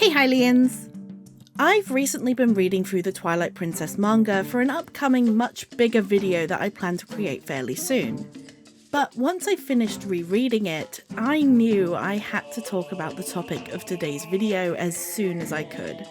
Hey Hylians! I've recently been reading through the Twilight Princess manga for an upcoming much bigger video that I plan to create fairly soon. But once I finished rereading it, I knew I had to talk about the topic of today's video as soon as I could.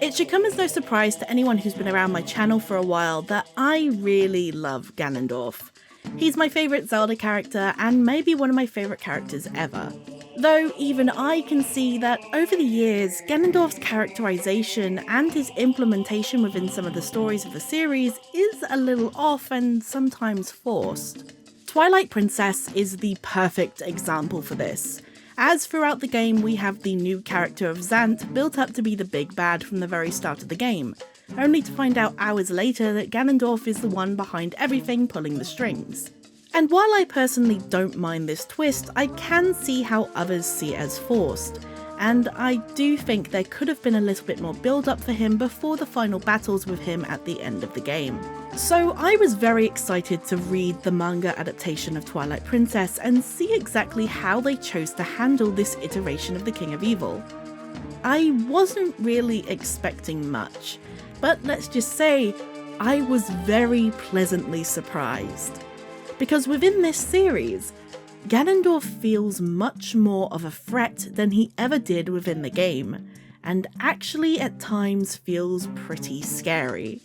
It should come as no surprise to anyone who's been around my channel for a while that I really love Ganondorf. He's my favourite Zelda character and maybe one of my favourite characters ever. Though even I can see that over the years, Ganondorf's characterization and his implementation within some of the stories of the series is a little off and sometimes forced. Twilight Princess is the perfect example for this, as throughout the game we have the new character of Zant built up to be the big bad from the very start of the game, only to find out hours later that Ganondorf is the one behind everything pulling the strings. And while I personally don't mind this twist, I can see how others see it as forced, and I do think there could have been a little bit more build up for him before the final battles with him at the end of the game. So I was very excited to read the manga adaptation of Twilight Princess and see exactly how they chose to handle this iteration of the King of Evil. I wasn't really expecting much, but let's just say I was very pleasantly surprised. Because within this series, Ganondorf feels much more of a threat than he ever did within the game, and actually at times feels pretty scary.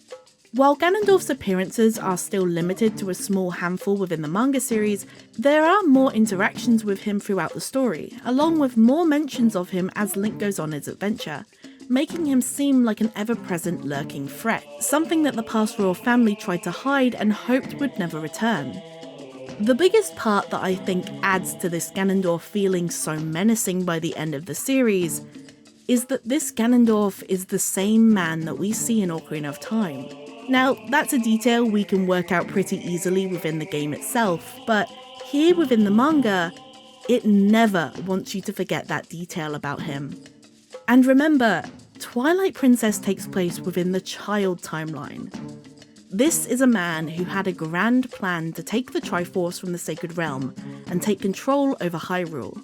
While Ganondorf's appearances are still limited to a small handful within the manga series, there are more interactions with him throughout the story, along with more mentions of him as Link goes on his adventure, making him seem like an ever-present lurking threat, something that the past royal family tried to hide and hoped would never return. The biggest part that I think adds to this Ganondorf feeling so menacing by the end of the series is that this Ganondorf is the same man that we see in Ocarina of Time. Now, that's a detail we can work out pretty easily within the game itself, but here within the manga, it never wants you to forget that detail about him. And remember, Twilight Princess takes place within the child timeline. This is a man who had a grand plan to take the Triforce from the Sacred Realm and take control over Hyrule.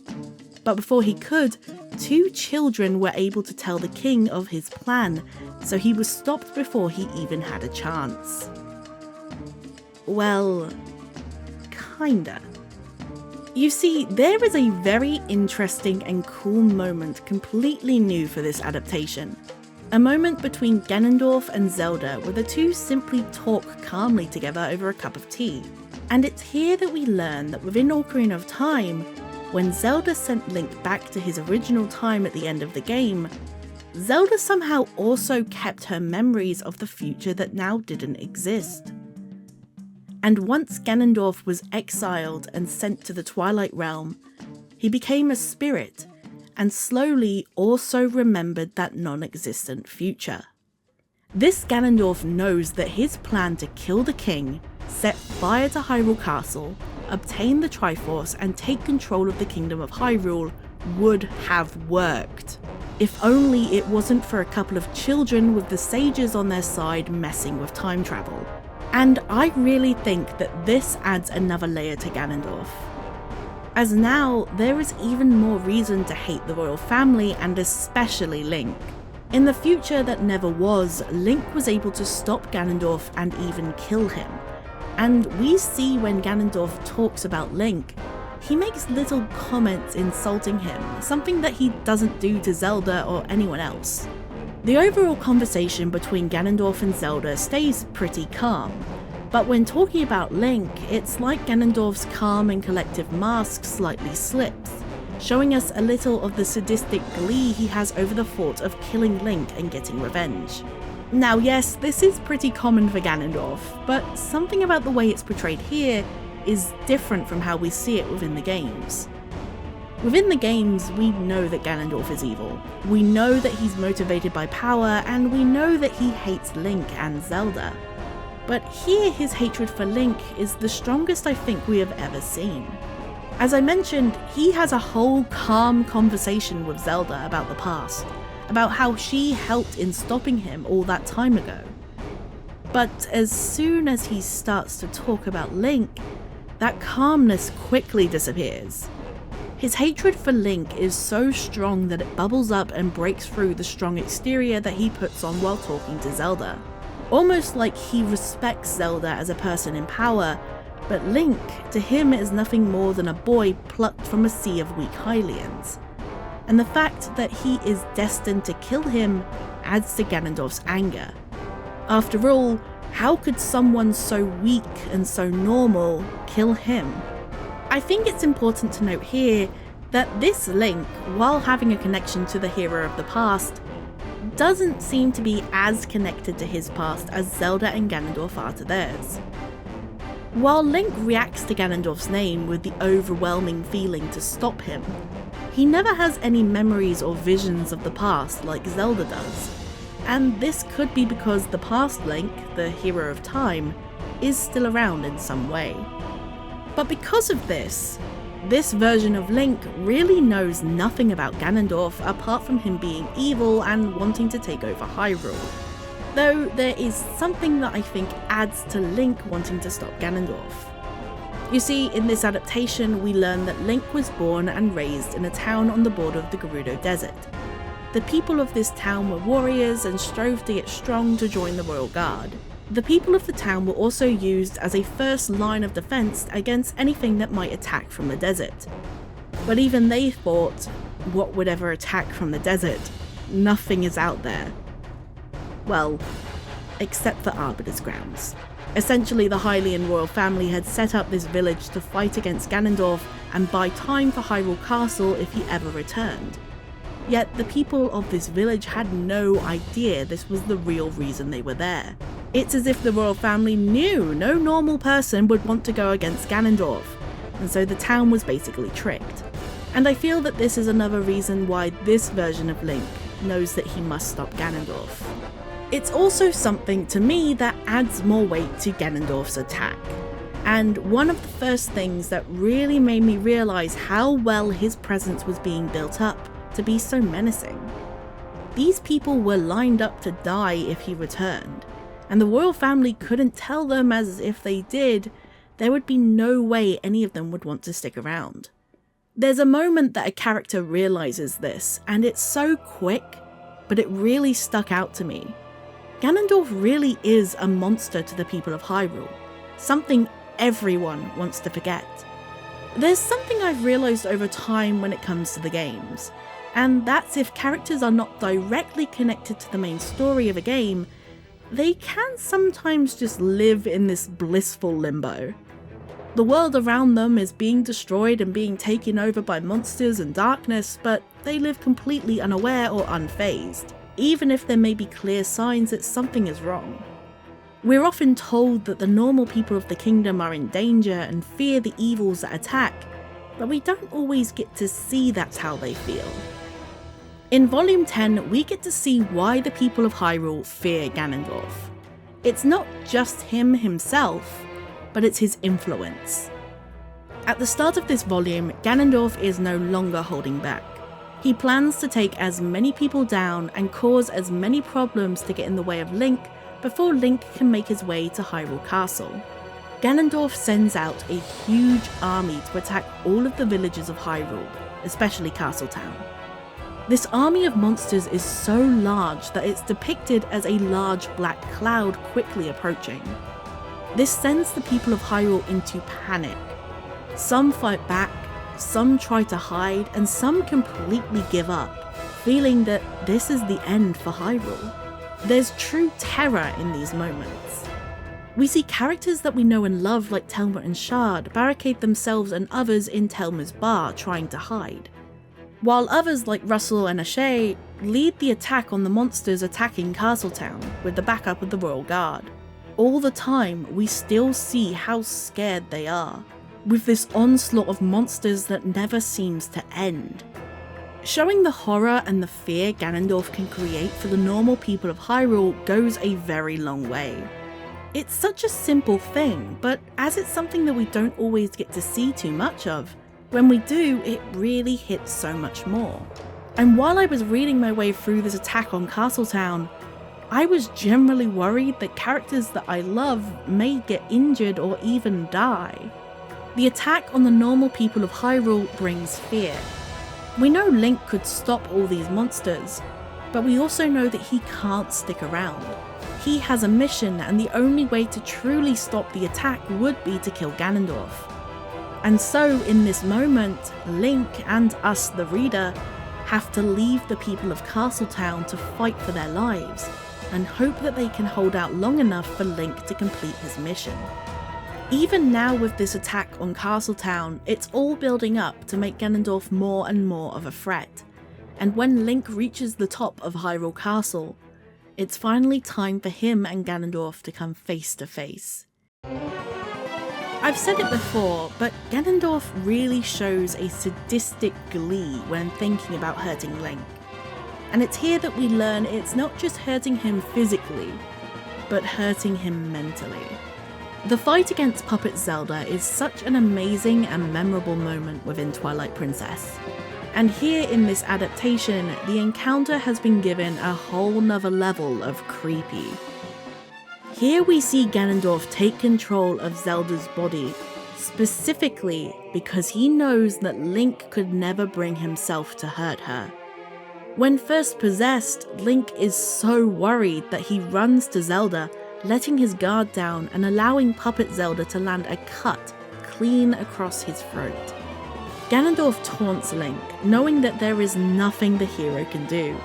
But before he could, two children were able to tell the king of his plan, so he was stopped before he even had a chance. Well, kinda. You see, there is a very interesting and cool moment completely new for this adaptation. A moment between Ganondorf and Zelda where the two simply talk calmly together over a cup of tea. And it's here that we learn that within Ocarina of Time, when Zelda sent Link back to his original time at the end of the game, Zelda somehow also kept her memories of the future that now didn't exist. And once Ganondorf was exiled and sent to the Twilight Realm, he became a spirit and slowly also remembered that non-existent future. This Ganondorf knows that his plan to kill the king, set fire to Hyrule Castle, obtain the Triforce and take control of the Kingdom of Hyrule would have worked, if only it wasn't for a couple of children with the sages on their side messing with time travel. And I really think that this adds another layer to Ganondorf, as now there is even more reason to hate the royal family and especially Link. In the future that never was, Link was able to stop Ganondorf and even kill him. And we see when Ganondorf talks about Link, he makes little comments insulting him, something that he doesn't do to Zelda or anyone else. The overall conversation between Ganondorf and Zelda stays pretty calm. But when talking about Link, it's like Ganondorf's calm and collective mask slightly slips, showing us a little of the sadistic glee he has over the thought of killing Link and getting revenge. Now yes, this is pretty common for Ganondorf, but something about the way it's portrayed here is different from how we see it within the games. Within the games, we know that Ganondorf is evil. We know that he's motivated by power, and we know that he hates Link and Zelda. But here his hatred for Link is the strongest I think we have ever seen. As I mentioned, he has a whole calm conversation with Zelda about the past, about how she helped in stopping him all that time ago. But as soon as he starts to talk about Link, that calmness quickly disappears. His hatred for Link is so strong that it bubbles up and breaks through the strong exterior that he puts on while talking to Zelda. Almost like he respects Zelda as a person in power, but Link, to him, is nothing more than a boy plucked from a sea of weak Hylians. And the fact that he is destined to kill him adds to Ganondorf's anger. After all, how could someone so weak and so normal kill him? I think it's important to note here that this Link, while having a connection to the hero of the past, doesn't seem to be as connected to his past as Zelda and Ganondorf are to theirs. While Link reacts to Ganondorf's name with the overwhelming feeling to stop him, he never has any memories or visions of the past like Zelda does, and this could be because the past Link, the hero of time, is still around in some way. But because of this version of Link really knows nothing about Ganondorf apart from him being evil and wanting to take over Hyrule. Though there is something that I think adds to Link wanting to stop Ganondorf. You see, in this adaptation we learn that Link was born and raised in a town on the border of the Gerudo Desert. The people of this town were warriors and strove to get strong to join the Royal Guard. The people of the town were also used as a first line of defense against anything that might attack from the desert. But even they thought, what would ever attack from the desert? Nothing is out there. Well, except for Arbiter's Grounds. Essentially, the Hylian royal family had set up this village to fight against Ganondorf and buy time for Hyrule Castle if he ever returned. Yet the people of this village had no idea this was the real reason they were there. It's as if the royal family knew no normal person would want to go against Ganondorf, and so the town was basically tricked. And I feel that this is another reason why this version of Link knows that he must stop Ganondorf. It's also something to me that adds more weight to Ganondorf's attack. And one of the first things that really made me realise how well his presence was being built up to be so menacing. These people were lined up to die if he returned, and the royal family couldn't tell them, as if they did, there would be no way any of them would want to stick around. There's a moment that a character realises this, and it's so quick, but it really stuck out to me. Ganondorf really is a monster to the people of Hyrule, something everyone wants to forget. There's something I've realised over time when it comes to the games, and that's if characters are not directly connected to the main story of a game, they can sometimes just live in this blissful limbo. The world around them is being destroyed and being taken over by monsters and darkness, but they live completely unaware or unfazed, even if there may be clear signs that something is wrong. We're often told that the normal people of the kingdom are in danger and fear the evils that attack, but we don't always get to see that's how they feel. In Volume 10, we get to see why the people of Hyrule fear Ganondorf. It's not just him himself, but it's his influence. At the start of this volume, Ganondorf is no longer holding back. He plans to take as many people down and cause as many problems to get in the way of Link before Link can make his way to Hyrule Castle. Ganondorf sends out a huge army to attack all of the villages of Hyrule, especially Castletown. This army of monsters is so large that it's depicted as a large black cloud quickly approaching. This sends the people of Hyrule into panic. Some fight back, some try to hide, and some completely give up, feeling that this is the end for Hyrule. There's true terror in these moments. We see characters that we know and love like Telma and Shard barricade themselves and others in Telma's bar trying to hide, while others like Russell and Ashe lead the attack on the monsters attacking Castletown with the backup of the Royal Guard. All the time, we still see how scared they are, with this onslaught of monsters that never seems to end. Showing the horror and the fear Ganondorf can create for the normal people of Hyrule goes a very long way. It's such a simple thing, but as it's something that we don't always get to see too much of, when we do, it really hits so much more. And while I was reading my way through this attack on Castletown, I was generally worried that characters that I love may get injured or even die. The attack on the normal people of Hyrule brings fear. We know Link could stop all these monsters, but we also know that he can't stick around. He has a mission, and the only way to truly stop the attack would be to kill Ganondorf. And so in this moment, Link and us, the reader, have to leave the people of Castletown to fight for their lives, and hope that they can hold out long enough for Link to complete his mission. Even now with this attack on Castletown, it's all building up to make Ganondorf more and more of a threat. And when Link reaches the top of Hyrule Castle, it's finally time for him and Ganondorf to come face to face. I've said it before, but Ganondorf really shows a sadistic glee when thinking about hurting Link. And it's here that we learn it's not just hurting him physically, but hurting him mentally. The fight against Puppet Zelda is such an amazing and memorable moment within Twilight Princess. And here in this adaptation, the encounter has been given a whole nother level of creepy. Here we see Ganondorf take control of Zelda's body, specifically because he knows that Link could never bring himself to hurt her. When first possessed, Link is so worried that he runs to Zelda, letting his guard down and allowing Puppet Zelda to land a cut clean across his throat. Ganondorf taunts Link, knowing that there is nothing the hero can do.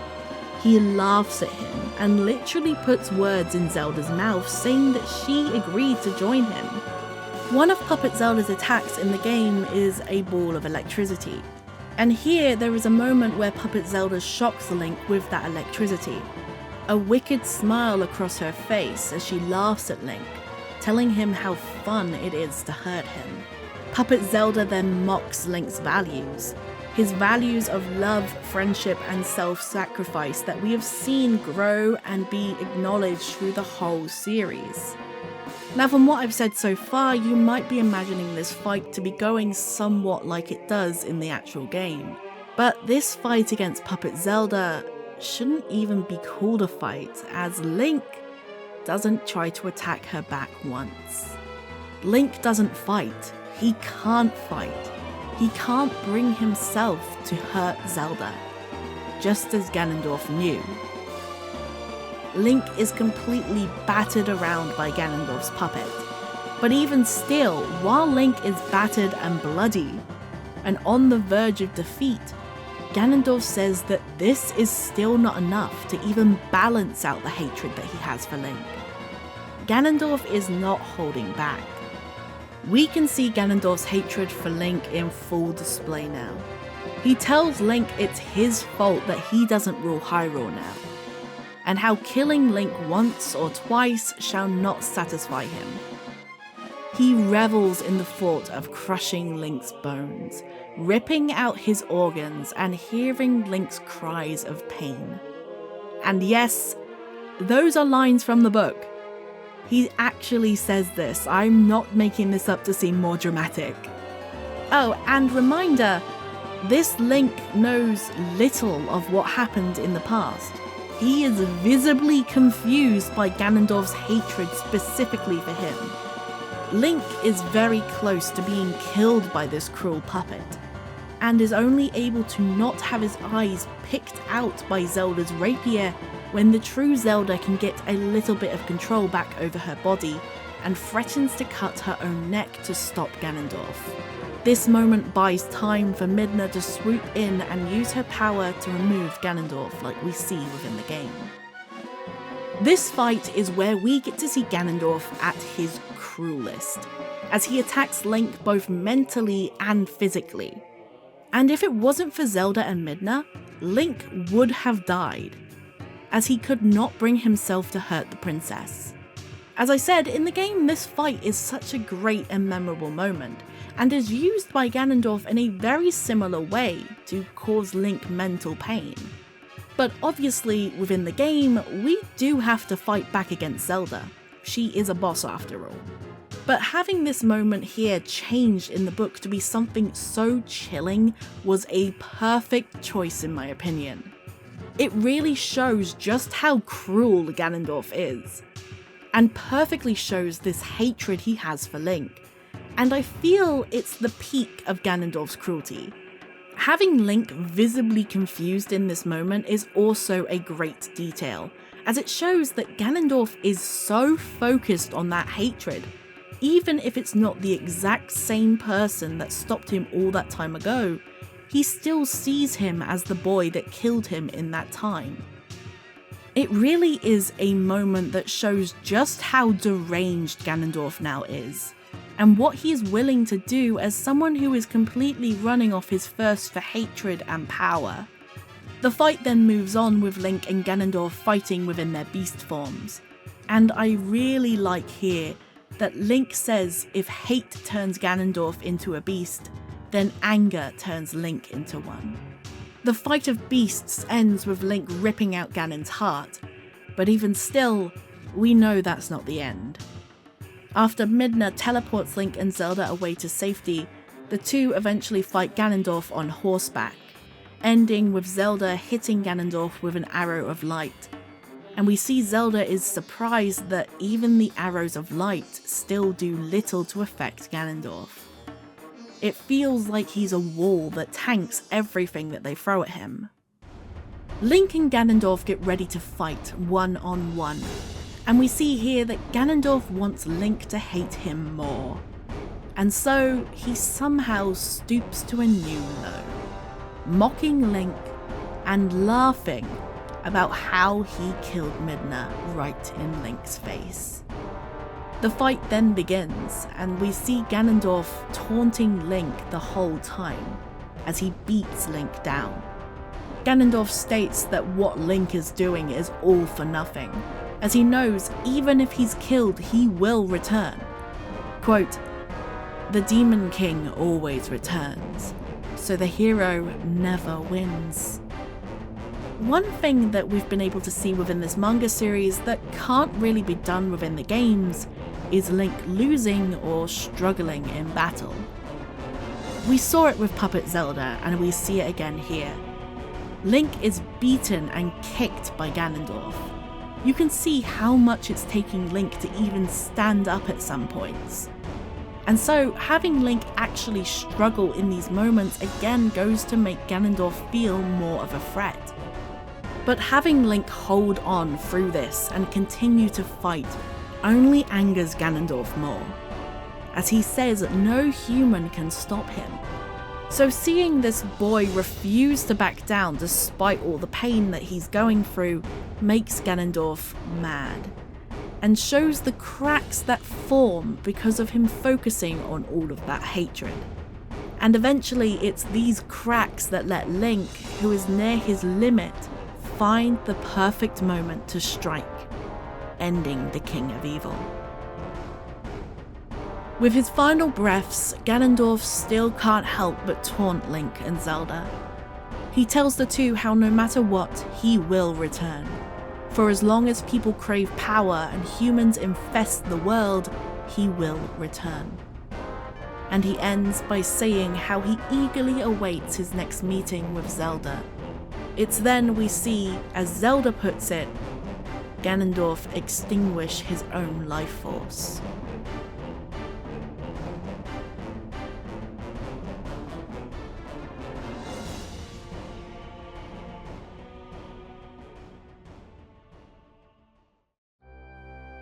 He laughs at him and literally puts words in Zelda's mouth, saying that she agreed to join him. One of Puppet Zelda's attacks in the game is a ball of electricity, and here there is a moment where Puppet Zelda shocks Link with that electricity. A wicked smile across her face as she laughs at Link, telling him how fun it is to hurt him. Puppet Zelda then mocks Link's values. His values of love, friendship, and self-sacrifice that we have seen grow and be acknowledged through the whole series. Now, from what I've said so far, you might be imagining this fight to be going somewhat like it does in the actual game. But this fight against Puppet Zelda shouldn't even be called a fight, as Link doesn't try to attack her back once. Link doesn't fight. He can't fight. He can't bring himself to hurt Zelda, just as Ganondorf knew. Link is completely battered around by Ganondorf's puppet, but even still, while Link is battered and bloody, and on the verge of defeat, Ganondorf says that this is still not enough to even balance out the hatred that he has for Link. Ganondorf is not holding back. We can see Ganondorf's hatred for Link in full display now. He tells Link it's his fault that he doesn't rule Hyrule now, and how killing Link once or twice shall not satisfy him. He revels in the thought of crushing Link's bones, ripping out his organs, and hearing Link's cries of pain. And yes, those are lines from the book. He actually says this. I'm not making this up to seem more dramatic. Oh, and reminder, this Link knows little of what happened in the past. He is visibly confused by Ganondorf's hatred specifically for him. Link is very close to being killed by this cruel puppet, and is only able to not have his eyes picked out by Zelda's rapier when the true Zelda can get a little bit of control back over her body and threatens to cut her own neck to stop Ganondorf. This moment buys time for Midna to swoop in and use her power to remove Ganondorf like we see within the game. This fight is where we get to see Ganondorf at his cruelest, as he attacks Link both mentally and physically. And if it wasn't for Zelda and Midna, Link would have died, as he could not bring himself to hurt the princess. As I said, in the game this fight is such a great and memorable moment, and is used by Ganondorf in a very similar way to cause Link mental pain. But obviously within the game, we do have to fight back against Zelda. She is a boss after all. But having this moment here changed in the book to be something so chilling was a perfect choice in my opinion. It really shows just how cruel Ganondorf is, and perfectly shows this hatred he has for Link, And I feel it's the peak of Ganondorf's cruelty. Having Link visibly confused in this moment is also a great detail, as it shows that Ganondorf is so focused on that hatred, even if it's not the exact same person that stopped him all that time ago, he still sees him as the boy that killed him in that time. It really is a moment that shows just how deranged Ganondorf now is, and what he is willing to do as someone who is completely running off his thirst for hatred and power. The fight then moves on with Link and Ganondorf fighting within their beast forms, and I really like here that Link says if hate turns Ganondorf into a beast, then anger turns Link into one. The fight of beasts ends with Link ripping out Ganon's heart, but even still, we know that's not the end. After Midna teleports Link and Zelda away to safety, the two eventually fight Ganondorf on horseback, ending with Zelda hitting Ganondorf with an arrow of light. And we see Zelda is surprised that even the arrows of light still do little to affect Ganondorf. It feels like he's a wall that tanks everything that they throw at him. Link and Ganondorf get ready to fight one-on-one, and we see here that Ganondorf wants Link to hate him more. And so he somehow stoops to a new low, mocking Link and laughing about how he killed Midna right in Link's face. The fight then begins, and we see Ganondorf taunting Link the whole time, as he beats Link down. Ganondorf states that what Link is doing is all for nothing, as he knows even if he's killed, he will return. Quote, "The Demon King always returns, so the hero never wins." One thing that we've been able to see within this manga series that can't really be done within the games is Link losing or struggling in battle. We saw it with Puppet Zelda, and we see it again here. Link is beaten and kicked by Ganondorf. You can see how much it's taking Link to even stand up at some points. And so having Link actually struggle in these moments again goes to make Ganondorf feel more of a threat. But having Link hold on through this and continue to fight only angers Ganondorf more, as he says no human can stop him. So seeing this boy refuse to back down despite all the pain that he's going through makes Ganondorf mad, and shows the cracks that form because of him focusing on all of that hatred. And eventually it's these cracks that let Link, who is near his limit, find the perfect moment to strike, ending the King of Evil. With his final breaths, Ganondorf still can't help but taunt Link and Zelda. He tells the two how no matter what, he will return. For as long as people crave power and humans infest the world, he will return. And he ends by saying how he eagerly awaits his next meeting with Zelda. It's then we see, as Zelda puts it, Ganondorf extinguish his own life force.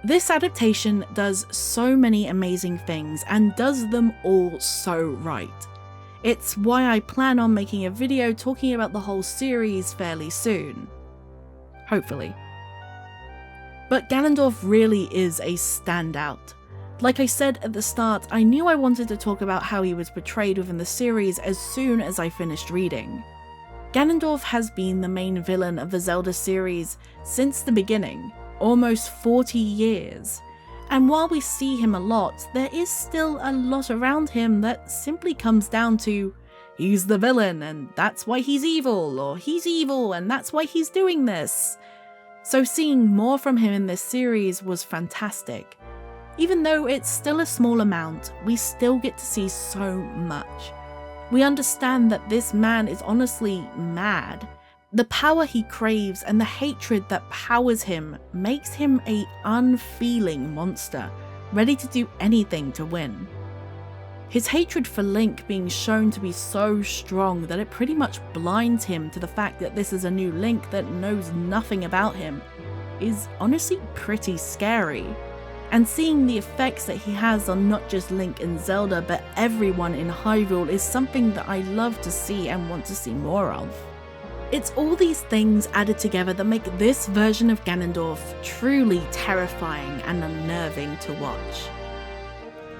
This adaptation does so many amazing things and does them all so right. It's why I plan on making a video talking about the whole series fairly soon. Hopefully. But Ganondorf really is a standout. Like I said at the start, I knew I wanted to talk about how he was portrayed within the series as soon as I finished reading. Ganondorf has been the main villain of the Zelda series since the beginning, almost 40 years. And while we see him a lot, there is still a lot around him that simply comes down to, he's the villain and that's why he's evil, or he's evil and that's why he's doing this. So seeing more from him in this series was fantastic. Even though it's still a small amount, we still get to see so much. We understand that this man is honestly mad. The power he craves and the hatred that powers him makes him an unfeeling monster, ready to do anything to win. His hatred for Link being shown to be so strong that it pretty much blinds him to the fact that this is a new Link that knows nothing about him is honestly pretty scary. And seeing the effects that he has on not just Link and Zelda but everyone in Hyrule is something that I love to see and want to see more of. It's all these things added together that make this version of Ganondorf truly terrifying and unnerving to watch.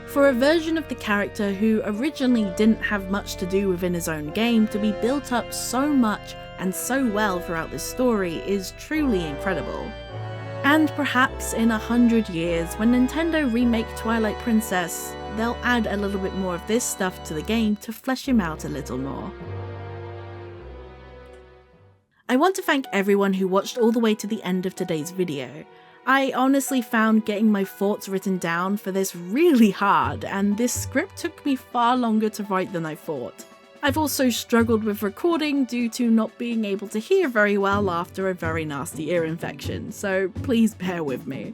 For a version of the character who originally didn't have much to do within his own game to be built up so much and so well throughout this story is truly incredible. And perhaps in 100 years, when Nintendo remake Twilight Princess, they'll add a little bit more of this stuff to the game to flesh him out a little more. I want to thank everyone who watched all the way to the end of today's video. I honestly found getting my thoughts written down for this really hard, and this script took me far longer to write than I thought. I've also struggled with recording due to not being able to hear very well after a very nasty ear infection, so please bear with me.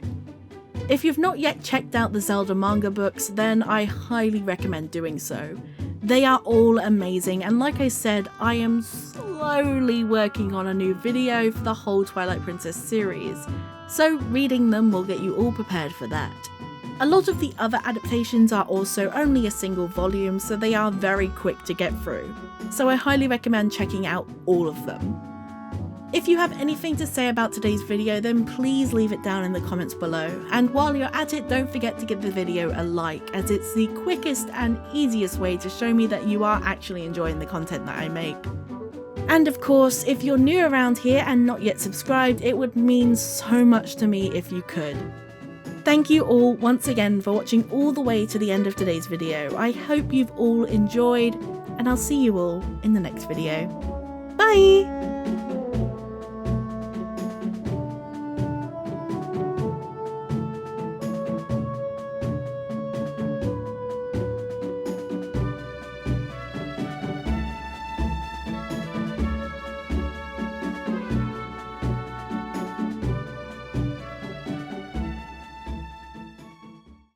If you've not yet checked out the Zelda manga books, then I highly recommend doing so. They are all amazing, and like I said, I am slowly working on a new video for the whole Twilight Princess series, so reading them will get you all prepared for that. A lot of the other adaptations are also only a single volume, so they are very quick to get through, so I highly recommend checking out all of them. If you have anything to say about today's video, then please leave it down in the comments below, and while you're at it, don't forget to give the video a like, as it's the quickest and easiest way to show me that you are actually enjoying the content that I make. And of course, if you're new around here and not yet subscribed, it would mean so much to me if you could. Thank you all once again for watching all the way to the end of today's video. I hope you've all enjoyed, and I'll see you all in the next video. Bye!